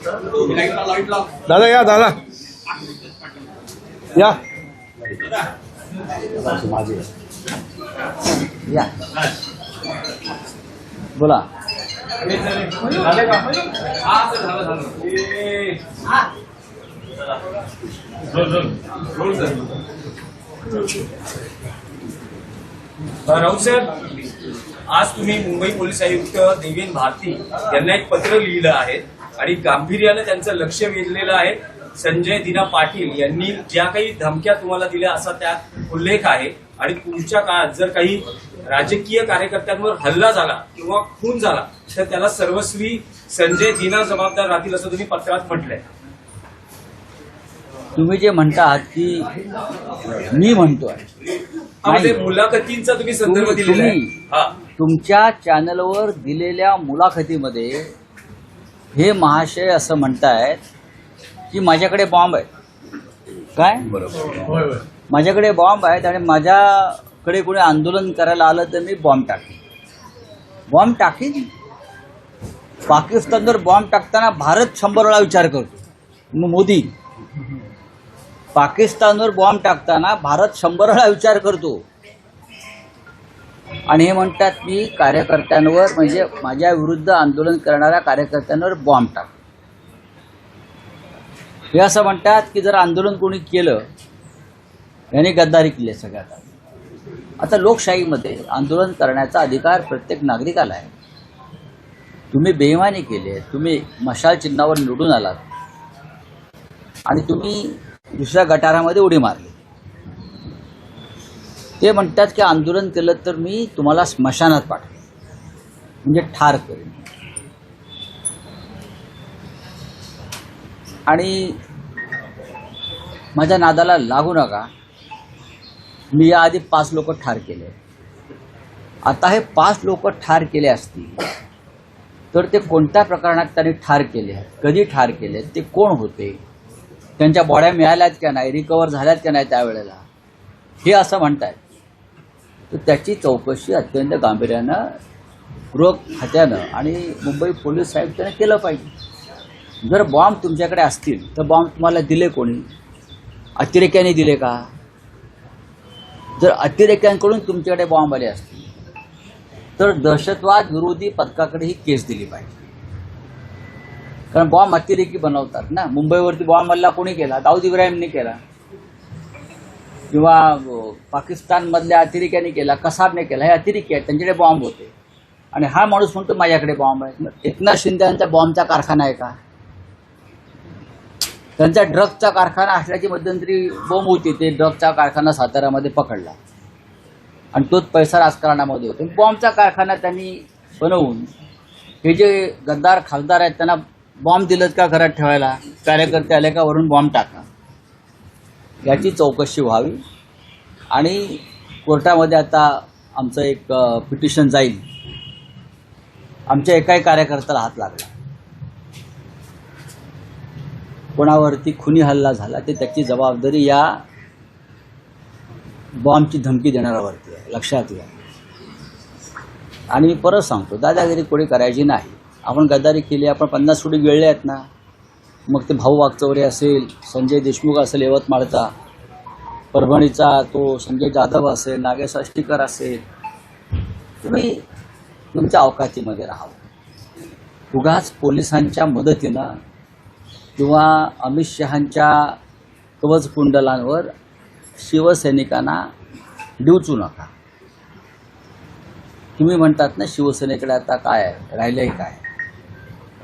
दादा या दादा या या बोला. राऊत साहेब, आज तुम्ही मुंबई पोलीस आयुक्त देवेंद्र भारती यांना एक पत्र लिहिलं आहे आणि गांभीर्यानं त्यांचं लक्ष वेधलेलं आहे. संजय दिना पाटील यांनी ज्या काही धमक्या तुम्हाला दिल्या असा त्यात उल्लेख आहे आणि पुढच्या काळात जर काही राजकीय कार्यकर्त्यांवर हल्ला झाला किंवा खून झाला तर त्याला सर्वस्वी संजय दिना जबाबदार राहतील असं तुम्ही पत्रात म्हटलंय. तुम्ही जे म्हणतात की मी म्हणतोय, म्हणजे मुलाखतींचा तुम्ही संदर्भ दिलेला आहे. तुमच्या चॅनलवर दिलेल्या मुलाखतीमध्ये हे महाशय असं म्हणतायत की माझ्याकडे बॉम्ब आहे. काय? बरोबर. माझ्याकडे बॉम्ब आहेत आणि माझ्याकडे कोणी आंदोलन करायला आलं तर मी बॉम्ब टाकीन. पाकिस्तानवर बॉम्ब टाकताना भारत 100 वेळा विचार करतो. मोदी पाकिस्तानवर बॉम्ब टाकताना भारत 100 वेळा विचार करतो आणि हे म्हणतात मी कार्यकर्त्यांवर म्हणजे माझ्या विरुद्ध आंदोलन करणाऱ्या कार्यकर्त्यांवर बॉम्ब टाक. हे असं म्हणतात की जर आंदोलन कोणी केलं याने गद्दारी केली सगळ्यात. आता लोकशाहीमध्ये आंदोलन करण्याचा अधिकार प्रत्येक नागरिकाला आहे. तुम्ही बेईमानी केली, तुम्ही मशाल चिन्हावर निवडून आलात आणि तुम्ही दुसऱ्या गटारामध्ये उडी मारली. ते म्हणतात की आंदोलन केलं तर मी तुम्हाला स्मशानात पाठवेन, म्हणजे ठार करेन. आणि माझ्या नादाला लागू नका. मी याआधी 5 लोक ठार केले. आता हे 5 लोक ठार केले असतील तर ते कोणत्या प्रकरणात त्यांनी ठार केले, कधी ठार केले, ते कोण होते, त्यांच्या बॉड्या मिळाल्यात का नाही, रिकवर झाल्यात का नाही त्यावेळेला, हे असं म्हणतायत. तर त्याची चौकशी अत्यंत गांभीर्यानं गृह खात्यानं आणि मुंबई पोलीस आयुक्तांनी केलं पाहिजे. जर बॉम्ब तुमच्याकडे असतील तर बॉम्ब तुम्हाला दिले कोणी? अतिरेक्याने दिले का? जर अतिरेक्यांकडून तुमच्याकडे बॉम्ब आले असतील तर दहशतवाद विरोधी पथकाकडे ही केस दिली पाहिजे. कारण बॉम्ब अतिरेकी बनवतात ना. मुंबईवरती बॉम्ब हल्ला कोणी केला? दाऊद इब्राहिमने केला किंवा पाकिस्तानमधल्या अतिरेक्यांनी केला, कसाबने केला. हे अतिरेकी आहेत, त्यांच्याकडे बॉम्ब होते आणि हा माणूस म्हणतो माझ्याकडे बॉम्ब आहे. एकनाथ शिंदे यांचा बॉम्बचा कारखाना आहे का? त्यांचा ड्रगचा कारखाना असल्याची मध्यंतरी बोंब होती. ते ड्रगचा कारखाना साताऱ्यामध्ये पकडला आणि तोच पैसा राजकारणामध्ये होतो. बॉम्बचा कारखाना त्यांनी बनवून हे जे गद्दार खासदार आहेत त्यांना बॉम्ब दिलं का घरात ठेवायला? कार्यकर्ते आले का वरून बॉम्ब टाका. याची चौकशी व्हावी आणि कोर्टामध्ये आता आमचं एक पिटिशन जाईल. आमच्या एकाही कार्यकर्त्याला हात लागला, कोणावरती खुनी हल्ला झाला ते त्याची जबाबदारी या बॉम्बची धमकी देणाऱ्यावरती आहे, लक्षात घ्या. आणि मी परत सांगतो, दादागिरी कोणी करायची नाही. आपण गद्दारी केली, आपण 50 कोटी गिळले आहेत ना. मग ते भाऊ वागचौरे असेल, संजय देशमुख असेल यवतमाळचा, परभणीचा तो संजय जाधव असेल, नागेश अष्टीकर असेल, तुम्ही तुमच्या अवकातीमध्ये राहावं. उगाच पोलिसांच्या मदतीनं किंवा अमित शहांच्या कवचकुंडलांवर शिवसैनिकांना डिवचू नका. तुम्ही म्हणतात ना शिवसेनेकडे आता काय आहे, राहिलंय काय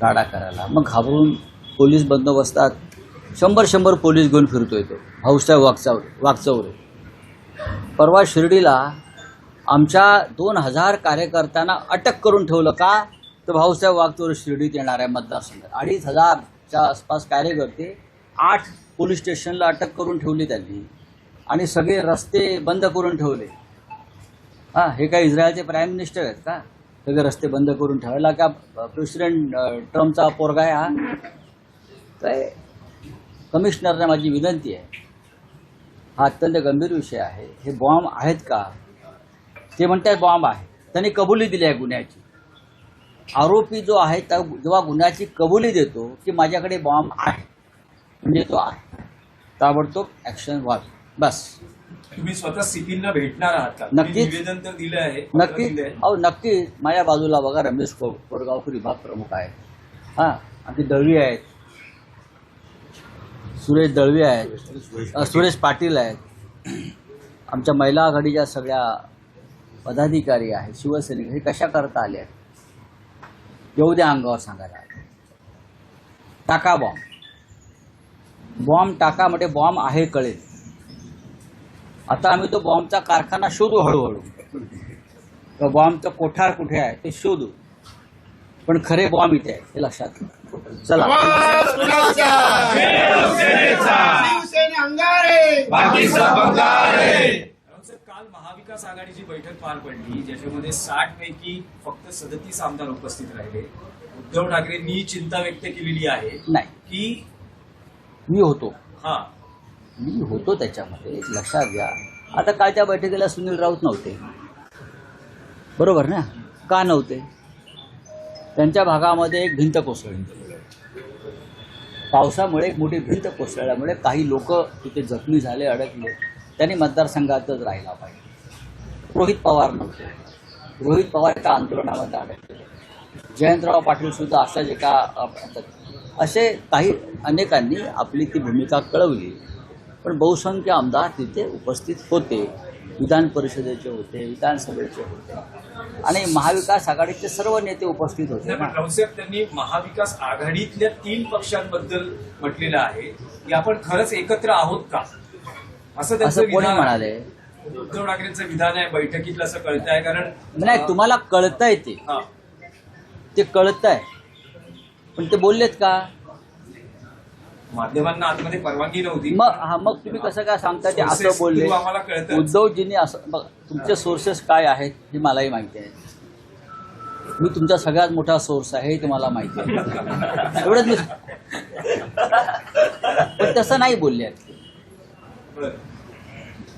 राडा करायला. मग घाबरून पोलीस बंदोबस्तात 100 पोलीस घेऊन फिरतोय तो भाऊसाहेब वागचौरे. परवा शिर्डीला आमच्या 2000 कार्यकर्त्यांना अटक करून ठेवलं का? तर भाऊसाहेब वागचौरे शिर्डीत येणार आहे मतदारसंघात. 2500च्या आसपास कार्यकर्ते 8 पोलीस स्टेशनला अटक करून ठेवली त्यांनी आणि सगळे रस्ते बंद करून ठेवले. हे काय इस्रायलचे प्राईम मिनिस्टर आहेत का? सगळे रस्ते बंद करून ठेवायला का प्रेसिडेंट ट्रम्पचा पोरगा आहे हा? काय कमिशनरने माझी विनंती आहे, हा अत्यंत गंभीर विषय आहे. हे बॉम्ब आहेत का? ते म्हणतात बॉम्ब आहे. त्यांनी कबुली दिली आहे गुन्ह्याची. आरोपी जो आहे त्या जेव्हा गुन्ह्याची कबुली देतो की माझ्याकडे बॉम्ब आहे, म्हणजे तो आहे, ताबडतोब ॲक्शन व्हावी. बस. तुम्ही स्वतः सीपींना भेटणार आहात का? तुम्ही नक्कीच. निवेदन तर दिलं आहे, नक्की. दिलंय. अहो नक्की. माझ्या बाजूला बघा रमेश कोरगावकर विभाग प्रमुख आहेत, हां, आमचे दळवी आहेत, सुरेश दळवी आहेत, सुरेश पाटील आहेत, आमच्या महिला आघाडीच्या सगळ्या पदाधिकारी आहेत, शिवसैनिक, हे कशा करता आले आहेत? येऊ द्या अंगावर सांगायला. टाका बॉम्ब, बॉम्ब टाका, म्हणजे बॉम्ब आहे कळेल. आता आम्ही तो बॉम्बचा कारखाना शोधू हळूहळू, तो बॉम्बचं कोठार कुठे आहे ते शोधू, पण खरे बॉम्ब इथे आहे हे लक्षात घ्या. चला. काल महाविकास आघाडीची बैठक पार पडली, ज्याच्यामध्ये 60 पैकी फक्त 37 आमदार उपस्थित राहिले. उद्धव ठाकरेंनी चिंता व्यक्त केलेली आहे नाही, की मी होतो त्याच्यामध्ये, लक्षात घ्या. आता काल त्या बैठकीला सुनील राऊत नव्हते, बरोबर ना? का नव्हते? त्यांच्या भागामध्ये एक भिंत कोसळली, पावसामुळे एक मोठी भिंत कोसळल्यामुळे काही लोक तिथे जखमी झाले, अडकले. त्यांनी मतदारसंघातच राहिला पाहिजे. रोहित पवार नव्हते, रोहित पवार एका आंदोलनामध्ये अडकले, जयंतराव पाटील सुद्धा अशाच एका, असे काही अनेकांनी आपली ती भूमिका कळवली. पण बहुसंख्य आमदार तिथे उपस्थित होते, विधान परिषदेचे होते, विधानसभेचे होते, आणि महाविकास आघाडीचे सर्व नेते उपस्थित होते. पण रावसाहेब, त्यांनी महाविकास आघाडीतल्या 3 पक्षांबद्दल म्हटलेलं आहे की आपण खरंच एकत्र आहोत का, असं त्यांचं कोणी विधान म्हणाले? उद्धव ठाकरेंचं विधान आहे बैठकीतलं, असं कळत आहे. कारण नाही, तुम्हाला कळतंय ते कळतंय, पण ते बोललेत का? माध्यमांना आतमध्ये परवानगी नव्हती. मग तुम्ही कसं काय सांगता ते असं बोलले? आम्हाला कळतं. उद्धवजींनी असं, बघ, तुमचे सोर्सेस काय आहेत हे मलाही माहिती आहे. मी तुमचा सगळ्यात मोठा सोर्स आहे हे तुम्हाला माहिती आहे, एवढंच मी. पण तसं नाही बोलले.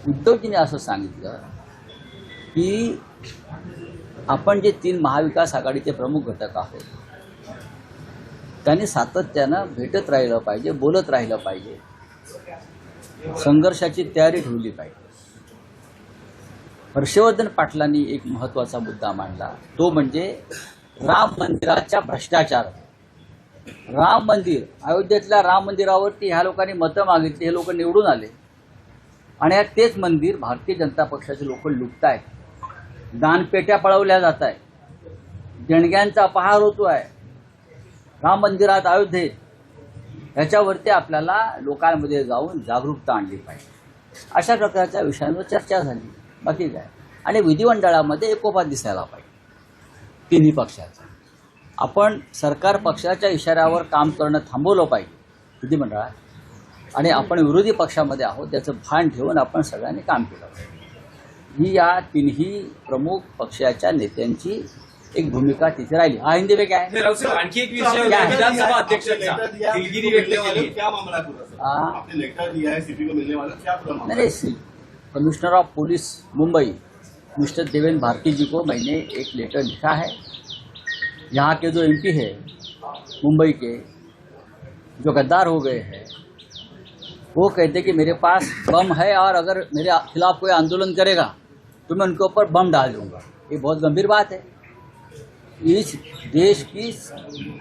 उद्धवजींनी असं सांगितलं की आपण जे 3 महाविकास आघाडीचे प्रमुख घटक आहोत, त्यांनी सातत्यानं भेटत राहिलं पाहिजे, बोलत राहिलं पाहिजे, संघर्षाची तयारी ठेवली पाहिजे. हर्षवर्धन पाटलांनी एक महत्त्वाचा मुद्दा मांडला, तो म्हणजे राम मंदिराच्या भ्रष्टाचार. राम मंदिर, अयोध्येतल्या राम मंदिरावरती ह्या लोकांनी मतं मागितली, हे लोक निवडून आले, आणि तेच मंदिर भारतीय जनता पक्षाचे लोक लुटतायत, दानपेट्या पळवल्या जात आहेत, देणग्यांचा अपहार होतो आहे राम मंदिरात, अयोध्येत. ह्याच्यावरती आपल्याला लोकांमध्ये जाऊन जागरूकता आणली पाहिजे. अशा प्रकारच्या विषयांवर चर्चा झाली, बाकी काय. आणि विधिमंडळामध्ये एकोपा दिसायला पाहिजे तिन्ही पक्षाचा. आपण सरकार पक्षाच्या इशाऱ्यावर काम करणं थांबवलं पाहिजे विधिमंडळात, आणि आपण विरोधी पक्षामध्ये आहोत त्याचं भान ठेवून आपण सगळ्यांनी काम केलं पाहिजे. ही या तिन्ही प्रमुख पक्षाच्या नेत्यांची एक भूमिका तिथे राहिली. हा हिंदी में क्या है? आणखी एक विषय विधानसभा अध्यक्षांचा दिलगिरी व्यक्त केली. नहीं, commissioner of police Mumbai mister Devendra Bharti ji को मैंने एक लेटर लिखा है. यहाँ के जो एमपी है मुंबई के, जो गद्दार हो गए हैं, वो कहते कि मेरे पास बम है और अगर मेरे खिलाफ कोई आंदोलन करेगा तो मैं उनके ऊपर बम डाल दूंगा. ये बहुत गंभीर बात है. इस देश की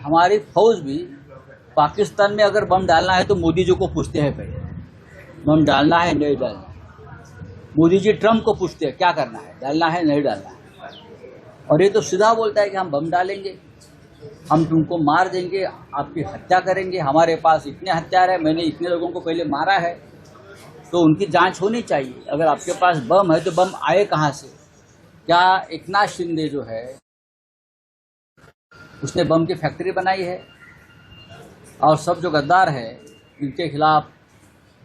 हमारी फौज भी पाकिस्तान में अगर बम डालना है तो मोदी जी को पूछते हैं पहले, बम डालना है नहीं डालना. मोदी जी ट्रम्प को पूछते हैं क्या करना है, डालना है नहीं डालना है. और ये तो सीधा बोलता है कि हम बम डालेंगे, हम तुमको मार देंगे, आपकी हत्या करेंगे, हमारे पास इतने हथियार है, मैंने इतने लोगों को पहले मारा है. तो उनकी जांच होनी चाहिए. अगर आपके पास बम है तो बम आए कहाँ से? क्या एकनाथ शिंदे जो है उसने बम की फैक्ट्री बनाई है? और सब जो गद्दार है इनके खिलाफ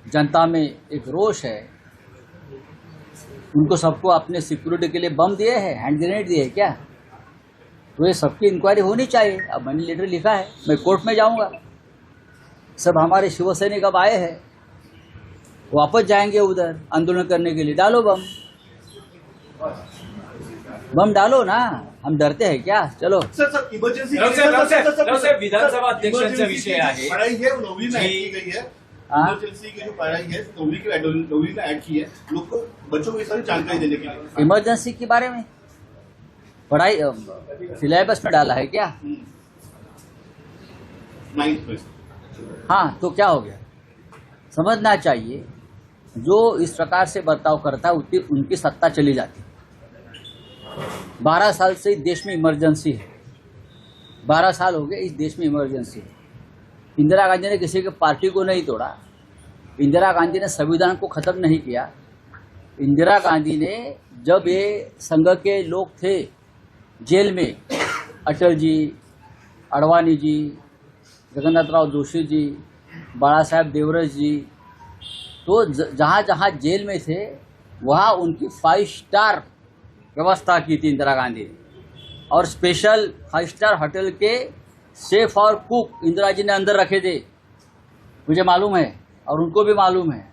जनता में एक रोष है, उनको सबको अपने सिक्योरिटी के लिए बम दिए हैं, हैंड ग्रेनेड दिए हैं क्या? तो ये सबकी इंक्वायरी होनी चाहिए. अब मैंने लेटर लिखा है, मैं कोर्ट में जाऊंगा. सब हमारे शिवसैनिक अब आए हैं, वापस जाएंगे उधर आंदोलन करने के लिए. डालो बम, बम डालो ना. हम डरते हैं क्या? चलो सर इमर्जन्सी विधानसभा अध्यक्षांचा विषय आहे पढ़ाई है वो नौवीं में ऐड की गई है। हाँ? इमरजेंसी की जो पढ़ाई है नौवीं में ऐड की है लोग को, बच्चों को ये सारी जानकारी देने के लिए। इमरजेंसी के बारे में पढ़ाई सिलेबस में डाला है क्या? 9th में। हाँ, तो क्या हो गया? समझना चाहिए जो इस प्रकार से बर्ताव करता है उनकी सत्ता चली जाती है। 12 साल से इस देश में इमरजेंसी है, 12 साल हो गए इस देश में इमरजेंसी है। इंदिरा गांधी ने किसी के पार्टी को नहीं तोड़ा, इंदिरा गांधी ने संविधान को खत्म नहीं किया। इंदिरा गांधी ने जब ये संघ के लोग थे जेल में, अटल जी, अडवाणी जी, जगन्नाथराव जोशी जी, बाला साहेब देवरस जी, तो जहाँ जहाँ जेल में थे वहाँ उनकी 5 स्टार व्यवस्था की थी इंदिरा गांधी ने, और स्पेशल 5 स्टार होटल के शेफ और कुक इंदिरा जी ने अंदर रखे थे, मुझे मालूम है और उनको भी मालूम है।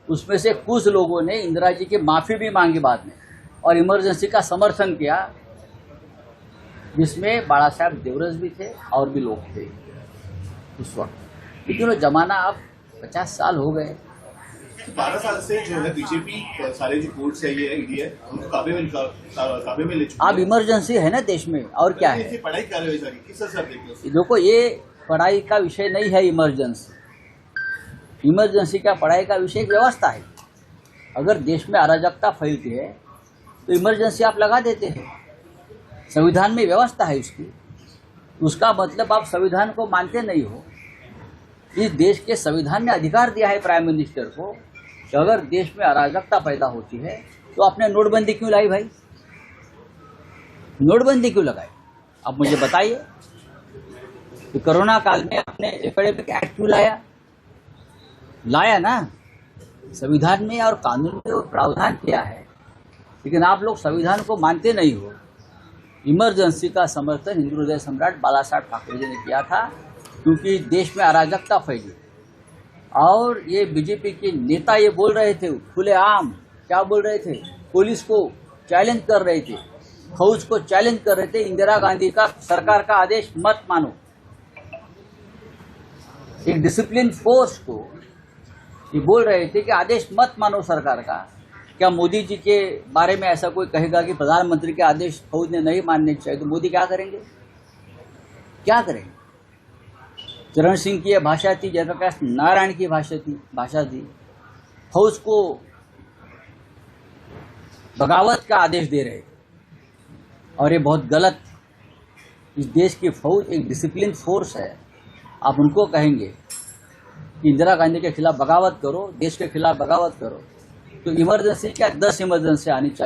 उसमें से कुछ लोगों ने इंदिरा जी की माफ़ी भी मांगी बाद में और इमरजेंसी का समर्थन किया, जिसमें बाला साहेब देवरस भी थे और भी लोग थे उस वक्त। लेकिन वो जमाना अब 50 साल हो गए। 12 साल से जो है बीजेपी सारे जो कोर्ट से ये ईडी है उनको काबे में ले चुकी अब इमरजेंसी है ना देश में, और क्या है? इसकी पढ़ाई क्या रही सारी किस तरह से आप देखते हो? देखो, ये पढ़ाई का विषय नहीं है। इमरजेंसी का पढ़ाई का विषय एक व्यवस्था है। अगर देश में अराजकता फैलती है तो इमरजेंसी आप लगा देते हैं। संविधान में व्यवस्था है उसकी, उसका मतलब आप संविधान को मानते नहीं हो। इस देश के संविधान ने अधिकार दिया है प्राइम मिनिस्टर को कि अगर देश में अराजकता पैदा होती है तो आपने नोटबंदी क्यों लाई भाई? नोटबंदी क्यों लगाई? आप मुझे बताइए कि कोरोना काल में आपने एपिडेमिक एक्ट क्यों लाया ना? संविधान में और कानून में वो प्रावधान किया है, लेकिन आप लोग संविधान को मानते नहीं हो। इमरजेंसी का समर्थन हिंदू हृदय सम्राट बाला साहेब ठाकरे जी ने किया था, क्योंकि देश में अराजकता फैली और ये बीजेपी के नेता ये बोल रहे थे खुलेआम, क्या बोल रहे थे? पुलिस को चैलेंज कर रहे थे, फौज को चैलेंज कर रहे थे, इंदिरा गांधी का सरकार का आदेश मत मानो। एक डिसिप्लिन फोर्स को ये बोल रहे थे कि आदेश मत मानो सरकार का। क्या मोदी जी के बारे में ऐसा कोई कहेगा कि प्रधानमंत्री के आदेश फौज ने नहीं मानने चाहिए, तो मोदी क्या करेंगे? क्या करेंगे? चरण सिंह की यह भाषा थी, जयप्रकाश नारायण की भाषा थी। फौज को बगावत का आदेश दे रहे थे और ये बहुत गलत। इस देश की फौज एक डिसिप्लिन फोर्स है। आप उनको कहेंगे कि इंदिरा गांधी के खिलाफ बगावत करो, देश के खिलाफ बगावत करो, तो इमरजेंसी क्या 10 इमरजेंसी आनी चाहिए।